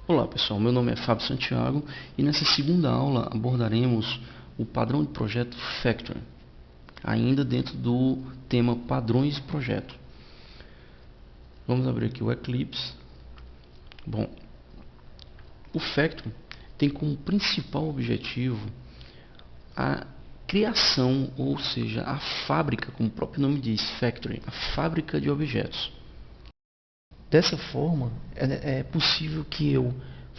Olá pessoal, meu nome é Fábio Santiago e nessa segunda aula abordaremos o padrão de projeto Factory, ainda dentro do tema padrões de projeto. Vamos abrir aqui o Eclipse. Bom, o Factory tem como principal objetivo a criação, ou seja, a fábrica, como o próprio nome diz, Factory, a fábrica de objetos. Dessa forma, é possível que eu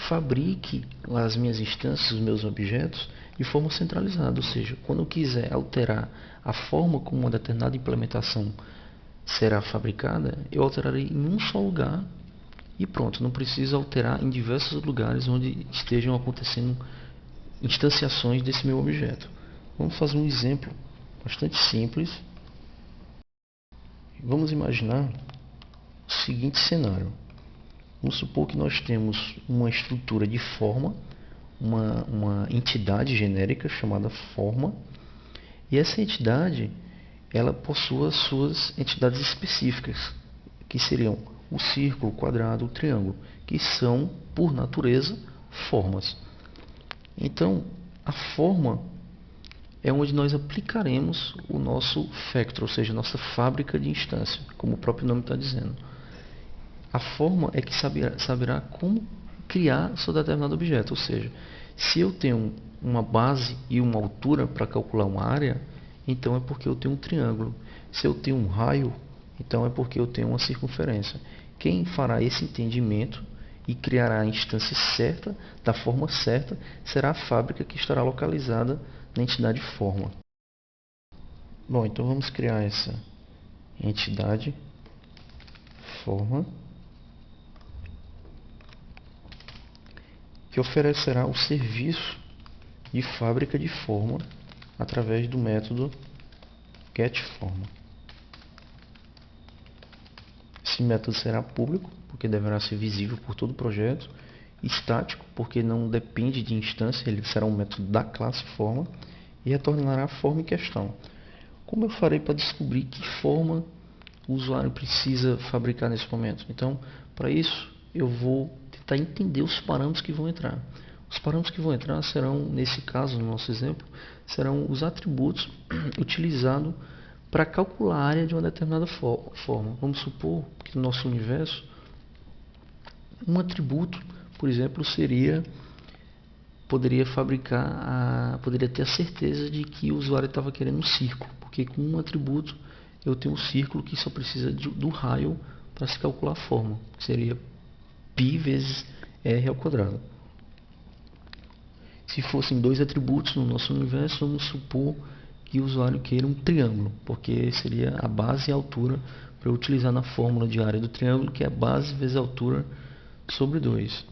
fabrique as minhas instâncias, os meus objetos, de forma centralizada. Ou seja, quando eu quiser alterar a forma como uma determinada implementação será fabricada, eu alterarei em um só lugar e pronto. Não preciso alterar em diversos lugares onde estejam acontecendo instanciações desse meu objeto. Vamos fazer um exemplo bastante simples. Vamos imaginar o seguinte cenário. Vamos supor que nós temos uma estrutura de forma, uma entidade genérica chamada forma, e essa entidade ela possui as suas entidades específicas, que seriam o círculo, o quadrado, o triângulo, que são, por natureza, formas. Então, a forma é onde nós aplicaremos o nosso factor, ou seja, a nossa fábrica de instância, como o próprio nome está dizendo. A forma é que saberá como criar seu determinado objeto. Ou seja, se eu tenho uma base e uma altura para calcular uma área, então é porque eu tenho um triângulo. Se eu tenho um raio, então é porque eu tenho uma circunferência. Quem fará esse entendimento e criará a instância certa, da forma certa, será a fábrica que estará localizada na entidade forma. Bom, então vamos criar essa entidade forma, que oferecerá o serviço de fábrica de forma através do método getForma. Esse método será público, porque deverá ser visível por todo o projeto, estático, porque não depende de instância, ele será um método da classe forma, e retornará a forma em questão. Como eu farei para descobrir que forma o usuário precisa fabricar nesse momento? Então, para isso, eu vou tentar entender os parâmetros que vão entrar. Os parâmetros que vão entrar serão, nesse caso, no nosso exemplo, serão os atributos utilizados para calcular a área de uma determinada forma. Vamos supor que no nosso universo, um atributo, por exemplo, poderia ter a certeza de que o usuário estava querendo um círculo, porque com um atributo eu tenho um círculo que só precisa do raio para se calcular a forma, que seria π vezes r ao quadrado. Se fossem dois atributos no nosso universo, vamos supor que o usuário queira um triângulo, porque seria a base e a altura para eu utilizar na fórmula de área do triângulo, que é a base vezes a altura sobre 2.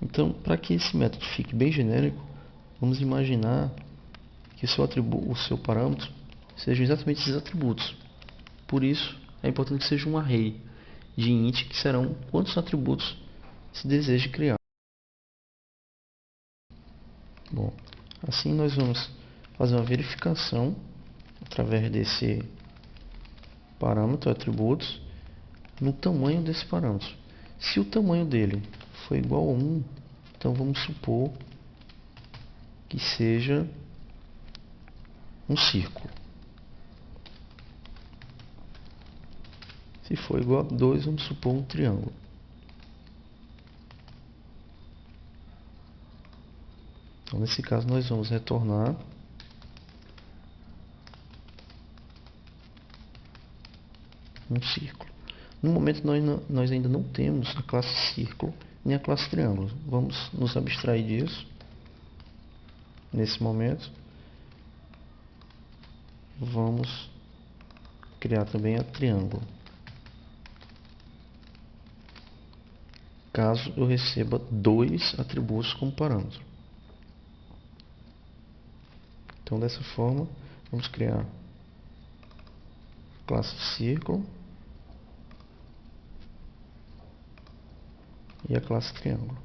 Então, para que esse método fique bem genérico, vamos imaginar que o seu parâmetro sejam exatamente esses atributos. Por isso, é importante que seja um array de int, que serão quantos atributos se deseja criar. Bom, assim nós vamos fazer uma verificação através desse parâmetro atributos no tamanho desse parâmetro. Se o tamanho dele for igual a 1, então vamos supor que seja um círculo. Se for igual a 2, vamos supor um triângulo. Então, nesse caso, nós vamos retornar um círculo. No momento, nós ainda não temos a classe círculo nem a classe triângulo. Vamos nos abstrair disso nesse momento. Vamos criar também a triângulo, caso eu receba dois atributos como parâmetro. Então, dessa forma, vamos criar a classe círculo e a classe triângulo.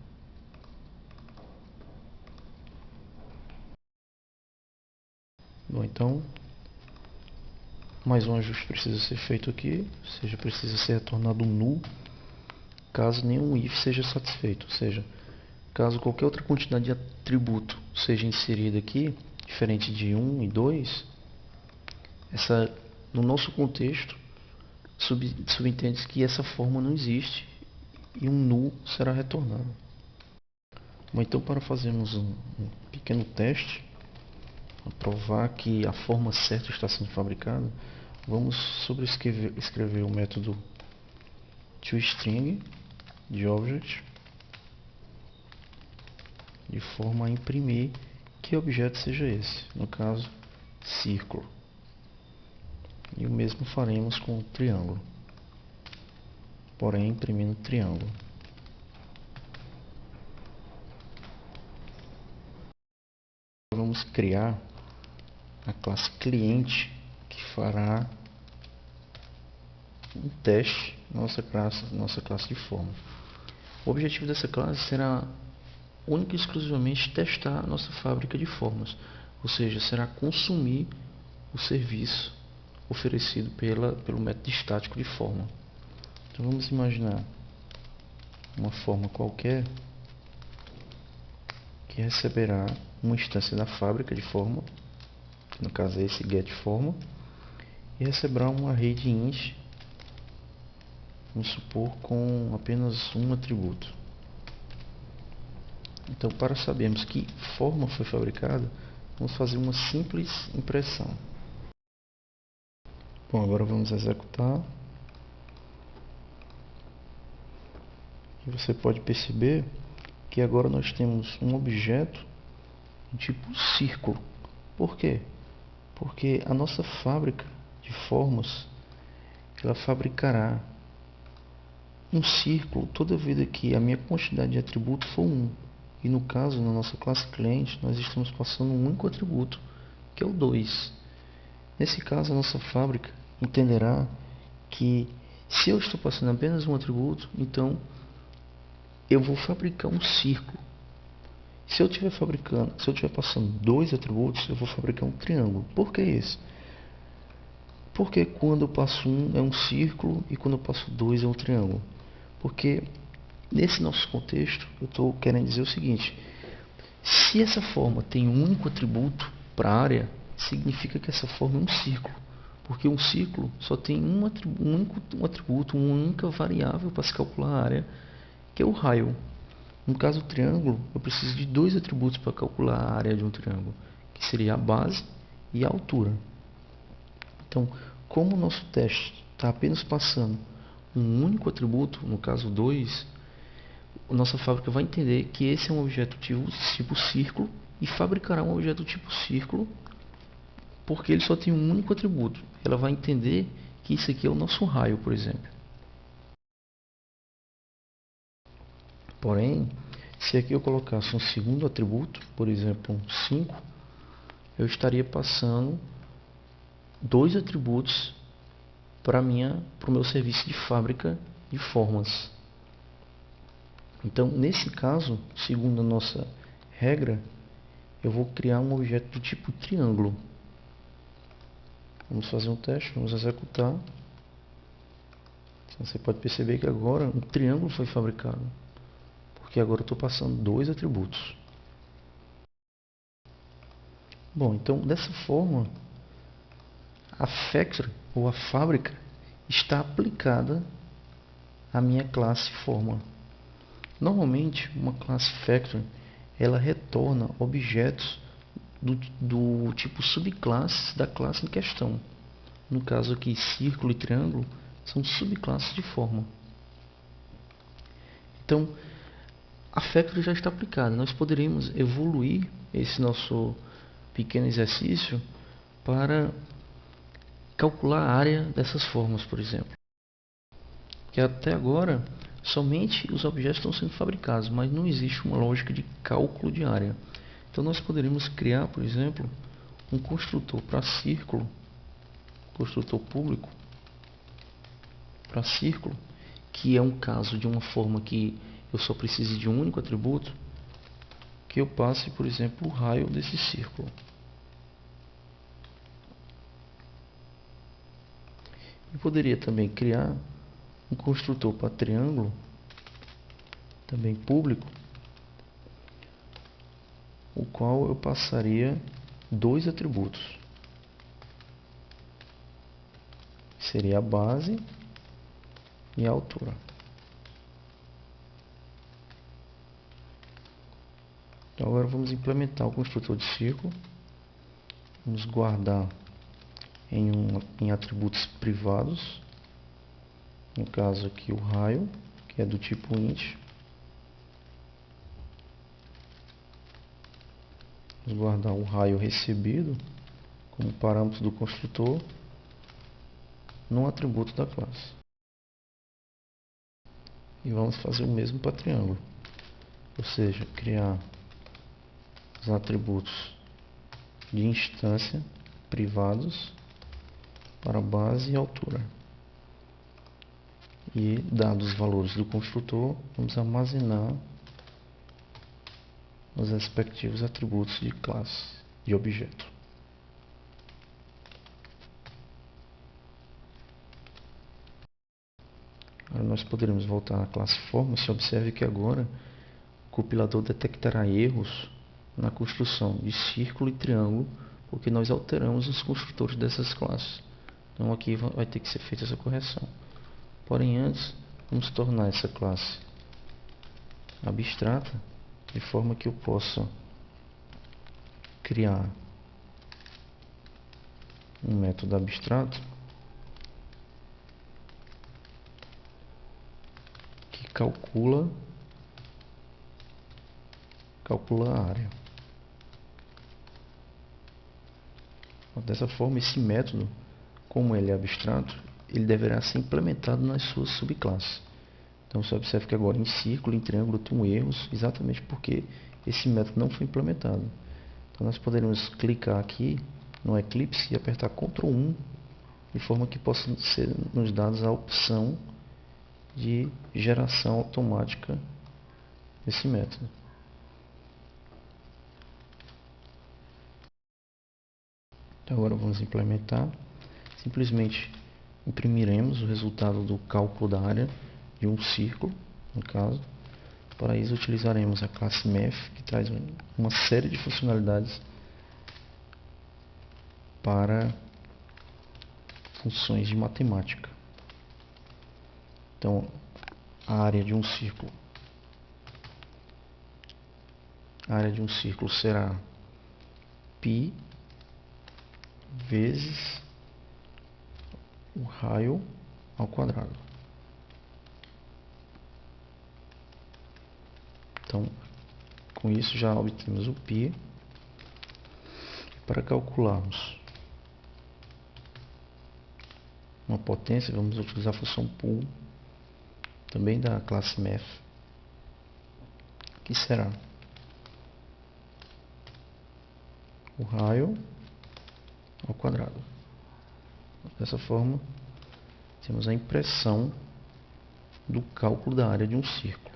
Bom, então, mais um ajuste precisa ser feito aqui, ou seja, precisa ser retornado um null caso nenhum if seja satisfeito. Ou seja, Caso qualquer outra quantidade de atributo seja inserida aqui, diferente de 1 e 2, no nosso contexto, subentende-se que essa forma não existe e um null será retornado. Bom, então, para fazermos um pequeno teste, para provar que a forma certa está sendo fabricada, vamos escrever o método toString de object de forma a imprimir que objeto seja esse, no caso, círculo. E o mesmo faremos com o triângulo, porém imprimindo triângulo. Vamos criar a classe cliente que fará um teste na nossa classe de forma. O objetivo dessa classe será única e exclusivamente testar a nossa fábrica de formas, ou seja, será consumir o serviço oferecido pelo método estático de forma. Então vamos imaginar uma forma qualquer que receberá uma instância da fábrica de forma, que no caso é esse getForma, e receberá um array de int, vamos supor, com apenas um atributo. Então, para sabermos que forma foi fabricada, vamos fazer uma simples impressão. Bom, agora vamos executar. E você pode perceber que agora nós temos um objeto de tipo círculo. Por quê? Porque a nossa fábrica de formas, ela fabricará um círculo toda vez que a minha quantidade de atributo for 1. E no caso, na nossa classe cliente, nós estamos passando um único atributo, que é o 2. Nesse caso, a nossa fábrica entenderá que se eu estou passando apenas um atributo, então eu vou fabricar um círculo. Se eu estiver passando 2 atributos, eu vou fabricar um triângulo. Por que isso? Porque quando eu passo 1 é um círculo e quando eu passo 2 é um triângulo. Porque nesse nosso contexto, eu estou querendo dizer o seguinte: se essa forma tem um único atributo para a área, significa que essa forma é um círculo. Porque um círculo só tem um atributo, uma única variável para se calcular a área, que é o raio. No caso do triângulo, eu preciso de 2 atributos para calcular a área de um triângulo, que seria a base e a altura. Então, como o nosso teste está apenas passando um único atributo, no caso 2, a nossa fábrica vai entender que esse é um objeto tipo círculo e fabricará um objeto tipo círculo porque ele só tem um único atributo. Ela vai entender que isso aqui é o nosso raio, por exemplo. Porém, se aqui eu colocasse um segundo atributo, por exemplo, um 5, eu estaria passando 2 atributos para o meu serviço de fábrica de formas. Então, nesse caso, segundo a nossa regra, eu vou criar um objeto do tipo triângulo. Vamos fazer um teste, vamos executar. Você pode perceber que agora um triângulo foi fabricado, porque agora eu estou passando 2 atributos. Bom, então dessa forma, a factory ou a fábrica está aplicada à minha classe forma. Normalmente, uma classe factory ela retorna objetos do tipo subclasses da classe em questão. No caso aqui, círculo e triângulo são subclasses de forma. Então, a factory já está aplicada. Nós poderíamos evoluir esse nosso pequeno exercício para calcular a área dessas formas, por exemplo. Que até agora, somente os objetos estão sendo fabricados, mas não existe uma lógica de cálculo de área. Então nós poderíamos criar, por exemplo, um construtor para círculo, construtor público para círculo, que é um caso de uma forma que eu só preciso de um único atributo, que eu passe, por exemplo, o raio desse círculo. Eu poderia também criar um construtor para triângulo, também público, o qual eu passaria dois atributos. Seria a base e a altura. Então agora vamos implementar o construtor de círculo. Vamos guardar em atributos privados. No caso aqui o raio, que é do tipo int. Vamos guardar o raio recebido como parâmetro do construtor no atributo da classe. E vamos fazer o mesmo para triângulo. Ou seja, criar os atributos de instância privados para base e altura. E, dados os valores do construtor, vamos armazenar os respectivos atributos de classe e objeto. Agora nós poderemos voltar à classe forma. Se observe que agora o compilador detectará erros na construção de círculo e triângulo, porque nós alteramos os construtores dessas classes. Então aqui vai ter que ser feita essa correção. Porém, antes, vamos tornar essa classe abstrata, de forma que eu possa criar um método abstrato que calcula a área. Dessa forma, esse método, como ele é abstrato, ele deverá ser implementado nas suas subclasses. Então você observa que agora em círculo e em triângulo tem erros, exatamente porque esse método não foi implementado. Então nós poderemos clicar aqui no Eclipse e apertar Ctrl 1, de forma que possa ser nos dados a opção de geração automática desse método. Então agora vamos implementar. Simplesmente imprimiremos o resultado do cálculo da área de um círculo, no caso. Para isso utilizaremos a classe Math, que traz uma série de funcionalidades para funções de matemática. Então, a área de um círculo será π vezes o raio ao quadrado. Então, com isso já obtemos o π. Para calcularmos uma potência, vamos utilizar a função pool, também da classe Math, que será o raio ao quadrado. Dessa forma, temos a impressão do cálculo da área de um círculo.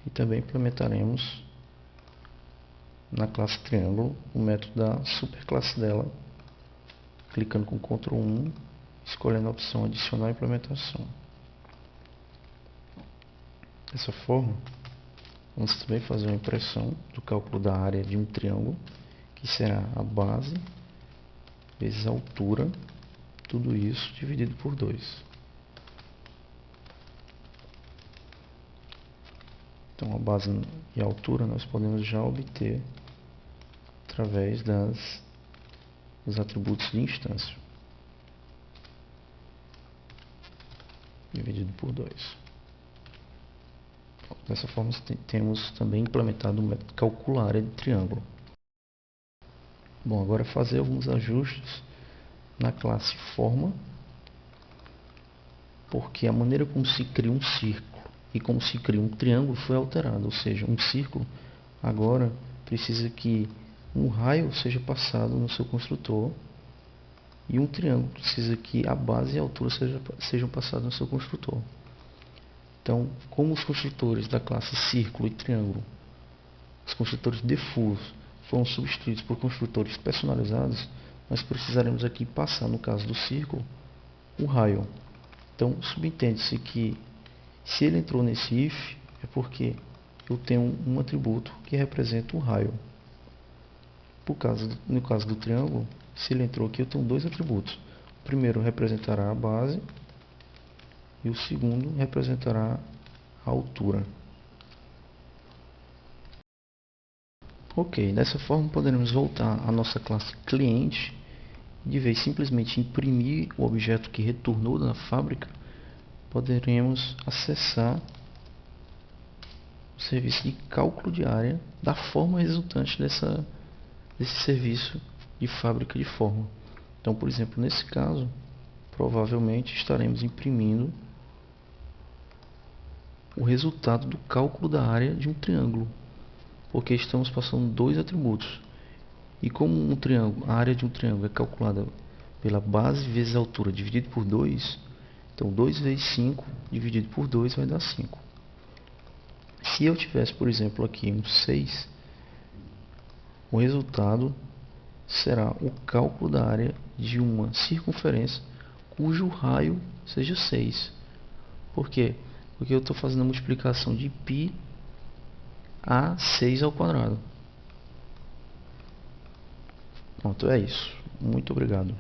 E também implementaremos na classe triângulo o método da superclasse dela, clicando com Ctrl 1, escolhendo a opção adicionar implementação. Dessa forma, vamos também fazer uma impressão do cálculo da área de um triângulo, que será a base vezes a altura, tudo isso dividido por 2. Então a base e a altura nós podemos já obter através dos atributos de instância, dividido por 2. Dessa forma temos também implementado o método calcular a área de triângulo. Bom, agora fazer alguns ajustes na classe forma, porque a maneira como se cria um círculo e como se cria um triângulo foi alterada. Ou seja, um círculo agora precisa que um raio seja passado no seu construtor, e um triângulo precisa que a base e a altura sejam passados no seu construtor. Então, como os construtores da classe círculo e triângulo, os construtores default, foram substituídos por construtores personalizados, nós precisaremos aqui passar, no caso do círculo, o raio. Então, subentende-se que se ele entrou nesse if, é porque eu tenho um atributo que representa o raio. No caso do triângulo, se ele entrou aqui, eu tenho dois atributos. O primeiro representará a base e o segundo representará a altura. Ok, dessa forma poderemos voltar à nossa classe cliente. De vez simplesmente imprimir o objeto que retornou da fábrica, poderemos acessar o serviço de cálculo de área da forma resultante desse serviço de fábrica de forma. Então, por exemplo, nesse caso, provavelmente estaremos imprimindo o resultado do cálculo da área de um triângulo, porque estamos passando dois atributos. E como a área de um triângulo é calculada pela base vezes a altura dividido por 2, então 2 vezes 5 dividido por 2 vai dar 5. Se eu tivesse, por exemplo, aqui um 6, o resultado será o cálculo da área de uma circunferência cujo raio seja 6. Por quê? Porque eu estou fazendo a multiplicação de π a 6 ao quadrado. Pronto, é isso. Muito obrigado.